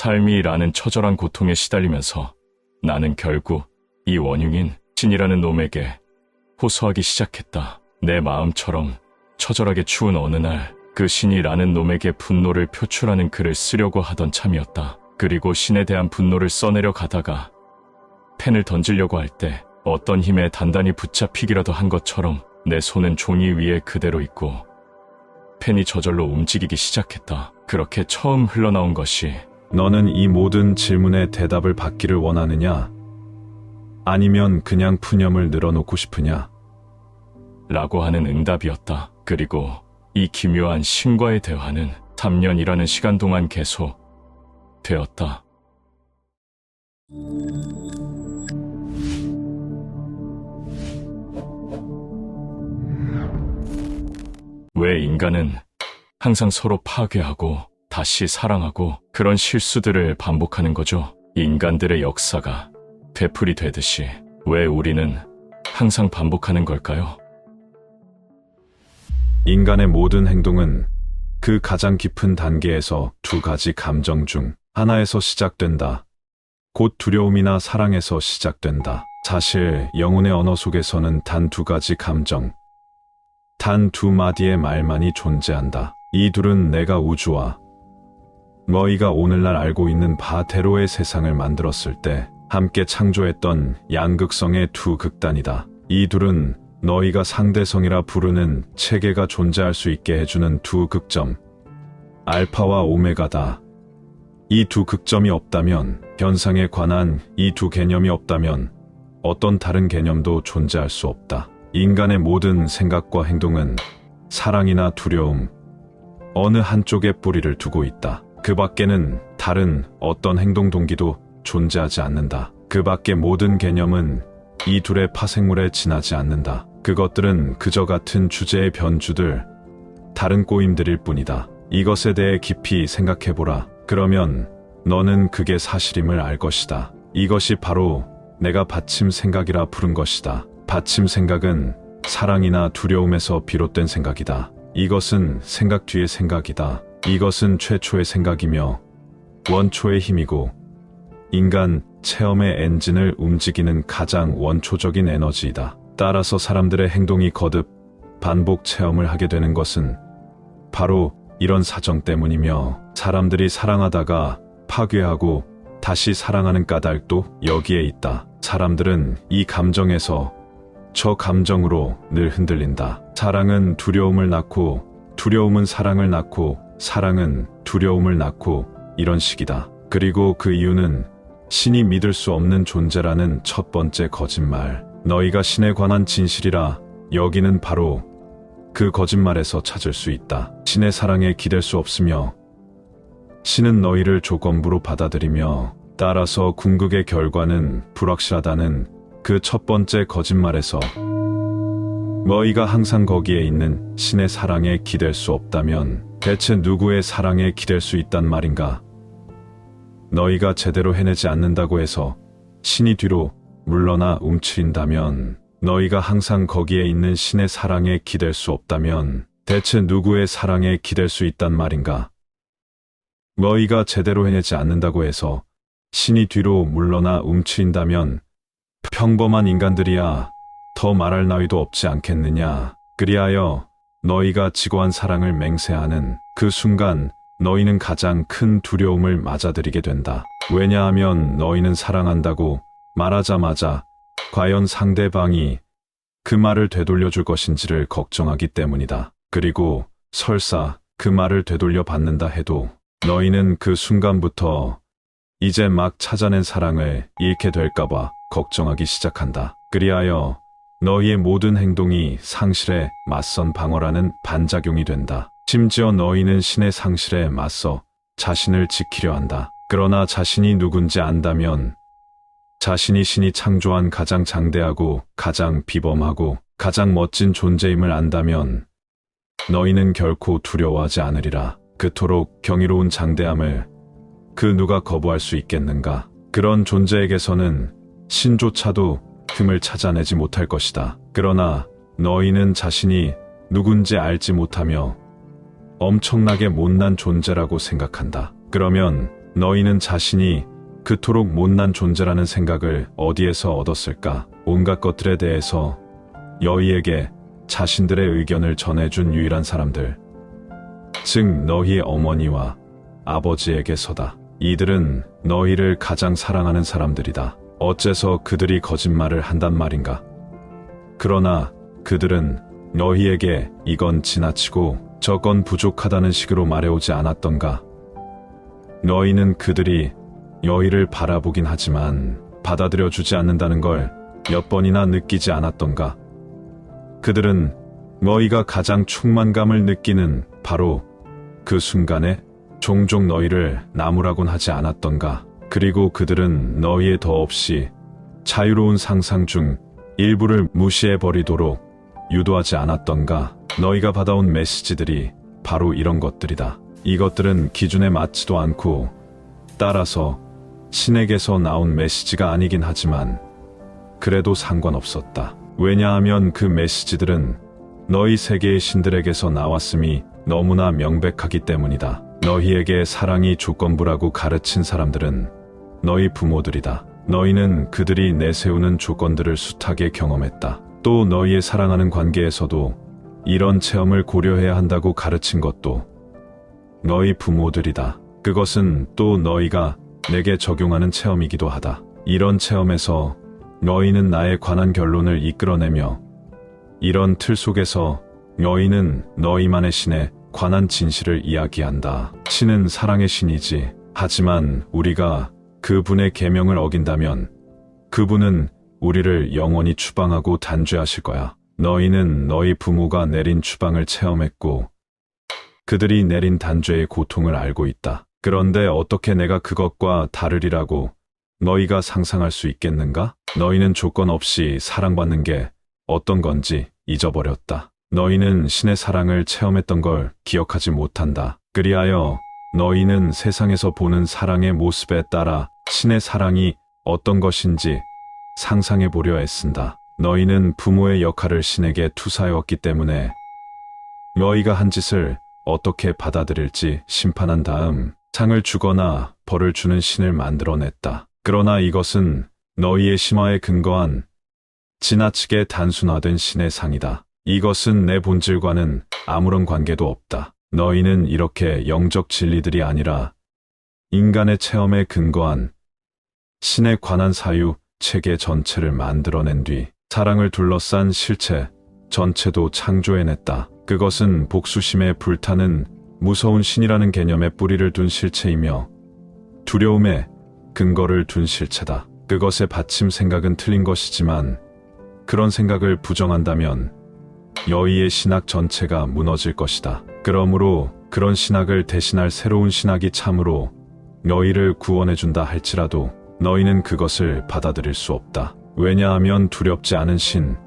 삶이라는 처절한 고통에 시달리면서 나는 결국 이 원흉인 신이라는 놈에게 호소하기 시작했다. 내 마음처럼 처절하게 추운 어느 날 그 신이라는 놈에게 분노를 표출하는 글을 쓰려고 하던 참이었다. 그리고 신에 대한 분노를 써내려 가다가 펜을 던지려고 할 때 어떤 힘에 단단히 붙잡히기라도 한 것처럼 내 손은 종이 위에 그대로 있고 펜이 저절로 움직이기 시작했다. 그렇게 처음 흘러나온 것이 너는 이 모든 질문에 대답을 받기를 원하느냐? 아니면 그냥 푸념을 늘어놓고 싶으냐? 라고 하는 응답이었다. 그리고 이 기묘한 신과의 대화는 3년이라는 시간 동안 계속 되었다. 왜 인간은 항상 서로 파괴하고 다시 사랑하고 그런 실수들을 반복하는 거죠? 인간들의 역사가 되풀이 되듯이 왜 우리는 항상 반복하는 걸까요? 인간의 모든 행동은 그 가장 깊은 단계에서 두 가지 감정 중 하나에서 시작된다. 곧 두려움이나 사랑에서 시작된다. 사실 영혼의 언어 속에서는 단 두 가지 감정, 단 두 마디의 말만이 존재한다. 이 둘은 내가 우주와 너희가 오늘날 알고 있는 바대로의 세상을 만들었을 때 함께 창조했던 양극성의 두 극단이다. 이 둘은 너희가 상대성이라 부르는 체계가 존재할 수 있게 해주는 두 극점, 알파와 오메가다. 이 두 극점이 없다면, 현상에 관한 이 두 개념이 없다면 어떤 다른 개념도 존재할 수 없다. 인간의 모든 생각과 행동은 사랑이나 두려움, 어느 한쪽에 뿌리를 두고 있다. 그 밖에는 다른 어떤 행동 동기도 존재하지 않는다. 그 밖의 모든 개념은 이 둘의 파생물에 지나지 않는다. 그것들은 그저 같은 주제의 변주들, 다른 꼬임들일 뿐이다. 이것에 대해 깊이 생각해보라. 그러면 너는 그게 사실임을 알 것이다. 이것이 바로 내가 받침 생각이라 부른 것이다. 받침 생각은 사랑이나 두려움에서 비롯된 생각이다. 이것은 생각 뒤의 생각이다. 이것은 최초의 생각이며 원초의 힘이고 인간 체험의 엔진을 움직이는 가장 원초적인 에너지이다. 따라서 사람들의 행동이 거듭 반복 체험을 하게 되는 것은 바로 이런 사정 때문이며 사람들이 사랑하다가 파괴하고 다시 사랑하는 까닭도 여기에 있다. 사람들은 이 감정에서 저 감정으로 늘 흔들린다. 사랑은 두려움을 낳고 두려움은 사랑을 낳고 사랑은 두려움을 낳고 이런 식이다. 그리고 그 이유는 신이 믿을 수 없는 존재라는 첫 번째 거짓말. 너희가 신에 관한 진실이라 여기는 바로 그 거짓말에서 찾을 수 있다. 신의 사랑에 기댈 수 없으며 신은 너희를 조건부로 받아들이며 따라서 궁극의 결과는 불확실하다는 그 첫 번째 거짓말에서 너희가 항상 거기에 있는 신의 사랑에 기댈 수 없다면 대체 누구의 사랑에 기댈 수 있단 말인가? 너희가 제대로 해내지 않는다고 해서 신이 뒤로 물러나 움츠린다면 너희가 항상 거기에 있는 신의 사랑에 기댈 수 없다면 대체 누구의 사랑에 기댈 수 있단 말인가? 너희가 제대로 해내지 않는다고 해서 신이 뒤로 물러나 움츠린다면 평범한 인간들이야 더 말할 나위도 없지 않겠느냐. 그리하여 너희가 지고한 사랑을 맹세하는 그 순간 너희는 가장 큰 두려움을 맞아들이게 된다. 왜냐하면 너희는 사랑한다고 말하자마자 과연 상대방이 그 말을 되돌려 줄 것인지를 걱정하기 때문이다. 그리고 설사 그 말을 되돌려 받는다 해도 너희는 그 순간부터 이제 막 찾아낸 사랑을 잃게 될까봐 걱정하기 시작한다. 그리하여 너희의 모든 행동이 상실에 맞선 방어라는 반작용이 된다. 심지어 너희는 신의 상실에 맞서 자신을 지키려 한다. 그러나 자신이 누군지 안다면 자신이 신이 창조한 가장 장대하고 가장 비범하고 가장 멋진 존재임을 안다면 너희는 결코 두려워하지 않으리라. 그토록 경이로운 장대함을 그 누가 거부할 수 있겠는가? 그런 존재에게서는 신조차도 틈을 찾아내지 못할 것이다. 그러나 너희는 자신이 누군지 알지 못하며 엄청나게 못난 존재라고 생각한다. 그러면 너희는 자신이 그토록 못난 존재라는 생각을 어디에서 얻었을까? 온갖 것들에 대해서 너희에게 자신들의 의견을 전해준 유일한 사람들, 즉 너희의 어머니와 아버지에게서다. 이들은 너희를 가장 사랑하는 사람들이다. 어째서 그들이 거짓말을 한단 말인가? 그러나 그들은 너희에게 이건 지나치고 저건 부족하다는 식으로 말해오지 않았던가? 너희는 그들이 너희를 바라보긴 하지만 받아들여주지 않는다는 걸 몇 번이나 느끼지 않았던가? 그들은 너희가 가장 충만감을 느끼는 바로 그 순간에 종종 너희를 나무라곤 하지 않았던가? 그리고 그들은 너희의 더없이 자유로운 상상 중 일부를 무시해버리도록 유도하지 않았던가? 너희가 받아온 메시지들이 바로 이런 것들이다. 이것들은 기준에 맞지도 않고 따라서 신에게서 나온 메시지가 아니긴 하지만 그래도 상관없었다. 왜냐하면 그 메시지들은 너희 세계의 신들에게서 나왔음이 너무나 명백하기 때문이다. 너희에게 사랑이 조건부라고 가르친 사람들은 너희 부모들이다. 너희는 그들이 내세우는 조건들을 숱하게 경험했다. 또 너희의 사랑하는 관계에서도 이런 체험을 고려해야 한다고 가르친 것도 너희 부모들이다. 그것은 또 너희가 내게 적용하는 체험이기도 하다. 이런 체험에서 너희는 나에 관한 결론을 이끌어내며 이런 틀 속에서 너희는 너희만의 신에 관한 진실을 이야기한다. 신은 사랑의 신이지. 하지만 우리가 그분의 계명을 어긴다면 그분은 우리를 영원히 추방하고 단죄하실 거야. 너희는 너희 부모가 내린 추방을 체험했고 그들이 내린 단죄의 고통을 알고 있다. 그런데 어떻게 내가 그것과 다르리라고 너희가 상상할 수 있겠는가? 너희는 조건 없이 사랑받는 게 어떤 건지 잊어버렸다. 너희는 신의 사랑을 체험했던 걸 기억하지 못한다. 그리하여 너희는 세상에서 보는 사랑의 모습에 따라 신의 사랑이 어떤 것인지 상상해 보려 애쓴다. 너희는 부모의 역할을 신에게 투사해왔기 때문에 너희가 한 짓을 어떻게 받아들일지 심판한 다음 상을 주거나 벌을 주는 신을 만들어냈다. 그러나 이것은 너희의 심화에 근거한 지나치게 단순화된 신의 상이다. 이것은 내 본질과는 아무런 관계도 없다. 너희는 이렇게 영적 진리들이 아니라 인간의 체험에 근거한 신에 관한 사유 체계 전체를 만들어낸 뒤 사랑을 둘러싼 실체 전체도 창조해냈다. 그것은 복수심에 불타는 무서운 신이라는 개념에 뿌리를 둔 실체이며 두려움에 근거를 둔 실체다. 그것의 받침 생각은 틀린 것이지만 그런 생각을 부정한다면 너희의 신학 전체가 무너질 것이다. 그러므로 그런 신학을 대신할 새로운 신학이 참으로 너희를 구원해준다 할지라도 너희는 그것을 받아들일 수 없다. 왜냐하면 두렵지 않은 신,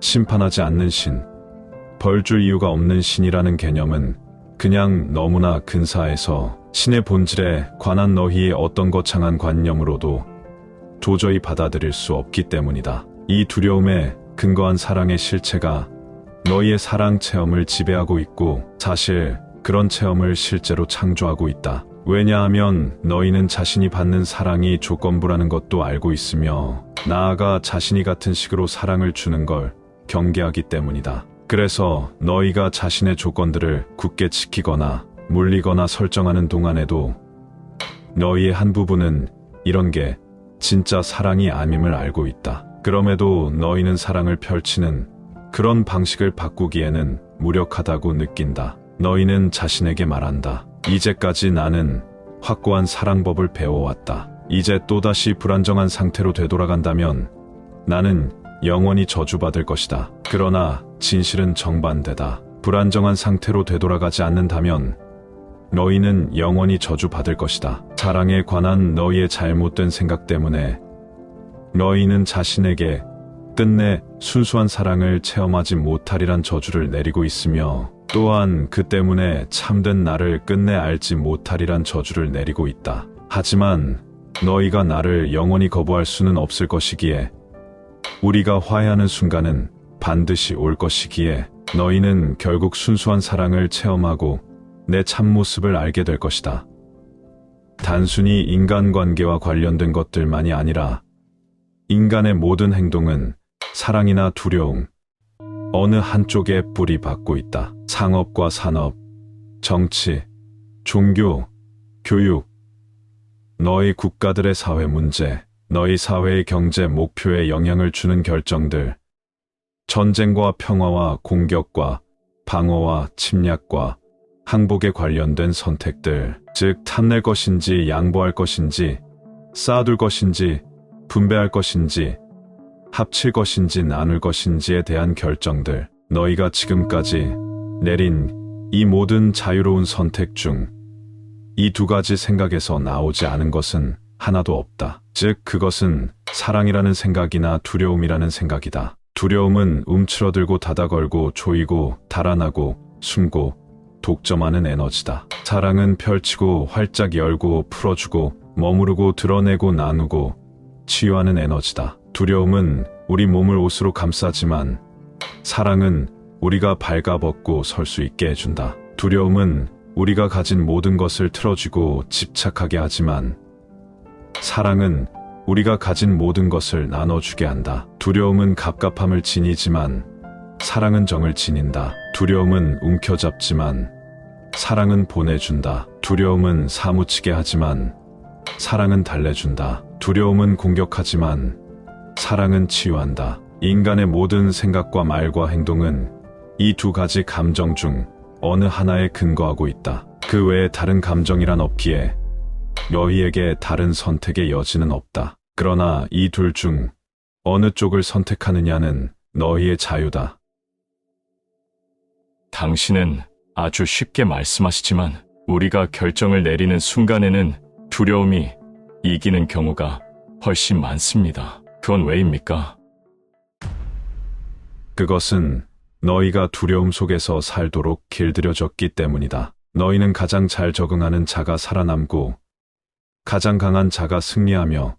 심판하지 않는 신, 벌줄 이유가 없는 신이라는 개념은 그냥 너무나 근사해서 신의 본질에 관한 너희의 어떤 거창한 관념으로도 도저히 받아들일 수 없기 때문이다. 이 두려움에 근거한 사랑의 실체가 너희의 사랑 체험을 지배하고 있고 사실 그런 체험을 실제로 창조하고 있다. 왜냐하면 너희는 자신이 받는 사랑이 조건부라는 것도 알고 있으며 나아가 자신이 같은 식으로 사랑을 주는 걸 경계하기 때문이다. 그래서 너희가 자신의 조건들을 굳게 지키거나 물리거나 설정하는 동안에도 너희의 한 부분은 이런 게 진짜 사랑이 아님을 알고 있다. 그럼에도 너희는 사랑을 펼치는 그런 방식을 바꾸기에는 무력하다고 느낀다. 너희는 자신에게 말한다. 이제까지 나는 확고한 사랑법을 배워왔다. 이제 또다시 불안정한 상태로 되돌아간다면 나는 영원히 저주받을 것이다. 그러나 진실은 정반대다. 불안정한 상태로 되돌아가지 않는다면 너희는 영원히 저주받을 것이다. 사랑에 관한 너희의 잘못된 생각 때문에 너희는 자신에게 끝내 순수한 사랑을 체험하지 못하리란 저주를 내리고 있으며 또한 그 때문에 참된 나를 끝내 알지 못하리란 저주를 내리고 있다. 하지만 너희가 나를 영원히 거부할 수는 없을 것이기에 우리가 화해하는 순간은 반드시 올 것이기에 너희는 결국 순수한 사랑을 체험하고 내 참모습을 알게 될 것이다. 단순히 인간관계와 관련된 것들만이 아니라 인간의 모든 행동은 사랑이나 두려움, 어느 한쪽에 뿌리 박고 있다. 상업과 산업, 정치, 종교, 교육, 너희 국가들의 사회 문제, 너희 사회의 경제 목표에 영향을 주는 결정들, 전쟁과 평화와 공격과 방어와 침략과 항복에 관련된 선택들, 즉 탐낼 것인지 양보할 것인지 쌓아둘 것인지 분배할 것인지 합칠 것인지 나눌 것인지에 대한 결정들, 너희가 지금까지 내린 이 모든 자유로운 선택 중 이 두 가지 생각에서 나오지 않은 것은 하나도 없다. 즉 그것은 사랑이라는 생각이나 두려움이라는 생각이다. 두려움은 움츠러들고 닫아걸고 조이고 달아나고 숨고 독점하는 에너지다. 사랑은 펼치고 활짝 열고 풀어주고 머무르고 드러내고 나누고 치유하는 에너지다. 두려움은 우리 몸을 옷으로 감싸지만 사랑은 우리가 발가벗고 설 수 있게 해준다. 두려움은 우리가 가진 모든 것을 틀어쥐고 집착하게 하지만 사랑은 우리가 가진 모든 것을 나눠주게 한다. 두려움은 갑갑함을 지니지만 사랑은 정을 지닌다. 두려움은 움켜잡지만 사랑은 보내준다. 두려움은 사무치게 하지만 사랑은 달래준다. 두려움은 공격하지만 사랑은 치유한다. 인간의 모든 생각과 말과 행동은 이 두 가지 감정 중 어느 하나에 근거하고 있다. 그 외에 다른 감정이란 없기에 너희에게 다른 선택의 여지는 없다. 그러나 이 둘 중 어느 쪽을 선택하느냐는 너희의 자유다. 당신은 아주 쉽게 말씀하시지만 우리가 결정을 내리는 순간에는 두려움이 이기는 경우가 훨씬 많습니다. 그건 왜입니까? 그것은 너희가 두려움 속에서 살도록 길들여졌기 때문이다. 너희는 가장 잘 적응하는 자가 살아남고 가장 강한 자가 승리하며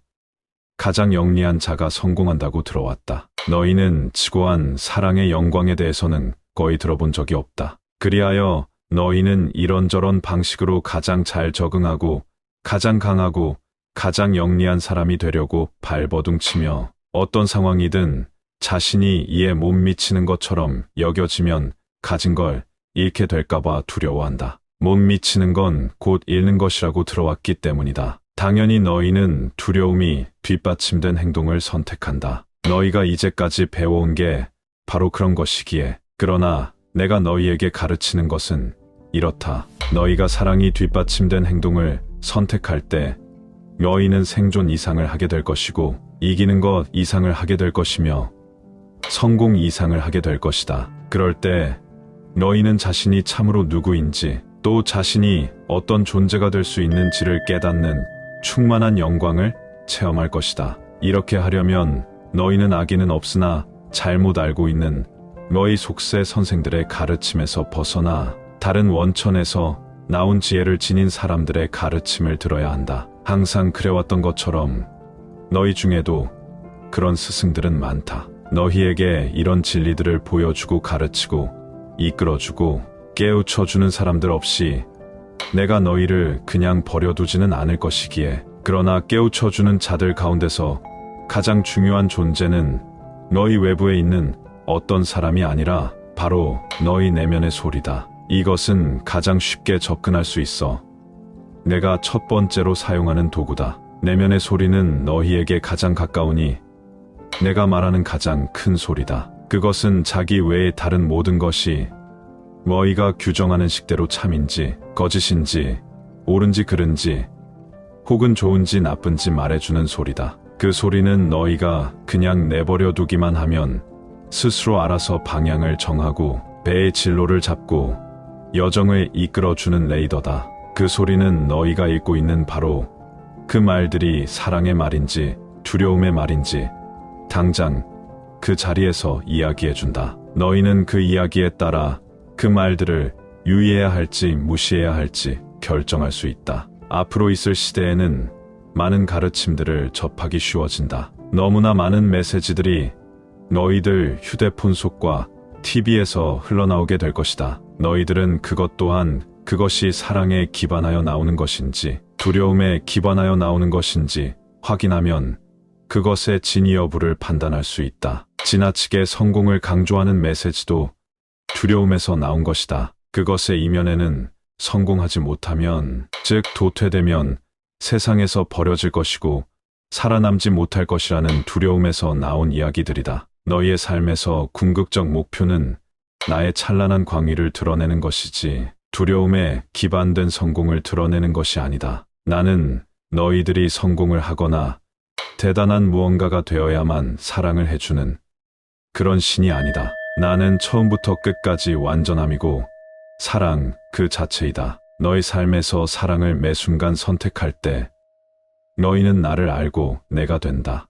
가장 영리한 자가 성공한다고 들어왔다. 너희는 지고한 사랑의 영광에 대해서는 거의 들어본 적이 없다. 그리하여 너희는 이런저런 방식으로 가장 잘 적응하고 가장 강하고 가장 영리한 사람이 되려고 발버둥치며 어떤 상황이든 자신이 이에 못 미치는 것처럼 여겨지면 가진 걸 잃게 될까봐 두려워한다. 못 미치는 건 곧 잃는 것이라고 들어왔기 때문이다. 당연히 너희는 두려움이 뒷받침된 행동을 선택한다. 너희가 이제까지 배워온 게 바로 그런 것이기에. 그러나 내가 너희에게 가르치는 것은 이렇다. 너희가 사랑이 뒷받침된 행동을 선택할 때 너희는 생존 이상을 하게 될 것이고 이기는 것 이상을 하게 될 것이며 성공 이상을 하게 될 것이다. 그럴 때 너희는 자신이 참으로 누구인지 또 자신이 어떤 존재가 될 수 있는지를 깨닫는 충만한 영광을 체험할 것이다. 이렇게 하려면 너희는 악의는 없으나 잘못 알고 있는 너희 속세 선생들의 가르침에서 벗어나 다른 원천에서 나온 지혜를 지닌 사람들의 가르침을 들어야 한다. 항상 그래왔던 것처럼 너희 중에도 그런 스승들은 많다. 너희에게 이런 진리들을 보여주고 가르치고 이끌어주고 깨우쳐주는 사람들 없이 내가 너희를 그냥 버려두지는 않을 것이기에. 그러나 깨우쳐주는 자들 가운데서 가장 중요한 존재는 너희 외부에 있는 어떤 사람이 아니라 바로 너희 내면의 소리다. 이것은 가장 쉽게 접근할 수 있어 내가 첫 번째로 사용하는 도구다. 내면의 소리는 너희에게 가장 가까우니 내가 말하는 가장 큰 소리다. 그것은 자기 외의 다른 모든 것이 너희가 규정하는 식대로 참인지 거짓인지 옳은지 그른지 혹은 좋은지 나쁜지 말해주는 소리다. 그 소리는 너희가 그냥 내버려 두기만 하면 스스로 알아서 방향을 정하고 배의 진로를 잡고 여정을 이끌어주는 레이더다. 그 소리는 너희가 읽고 있는 바로 그 말들이 사랑의 말인지 두려움의 말인지 당장 그 자리에서 이야기해준다. 너희는 그 이야기에 따라 그 말들을 유의해야 할지 무시해야 할지 결정할 수 있다. 앞으로 있을 시대에는 많은 가르침들을 접하기 쉬워진다. 너무나 많은 메시지들이 너희들 휴대폰 속과 TV에서 흘러나오게 될 것이다. 너희들은 그것 또한 그것이 사랑에 기반하여 나오는 것인지 두려움에 기반하여 나오는 것인지 확인하면 그것의 진위 여부를 판단할 수 있다. 지나치게 성공을 강조하는 메시지도 두려움에서 나온 것이다. 그것의 이면에는 성공하지 못하면, 즉 도태되면 세상에서 버려질 것이고 살아남지 못할 것이라는 두려움에서 나온 이야기들이다. 너희의 삶에서 궁극적 목표는 나의 찬란한 광의를 드러내는 것이지 두려움에 기반된 성공을 드러내는 것이 아니다. 나는 너희들이 성공을 하거나 대단한 무언가가 되어야만 사랑을 해주는 그런 신이 아니다. 나는 처음부터 끝까지 완전함이고 사랑 그 자체이다. 너희 삶에서 사랑을 매 순간 선택할 때 너희는 나를 알고 내가 된다.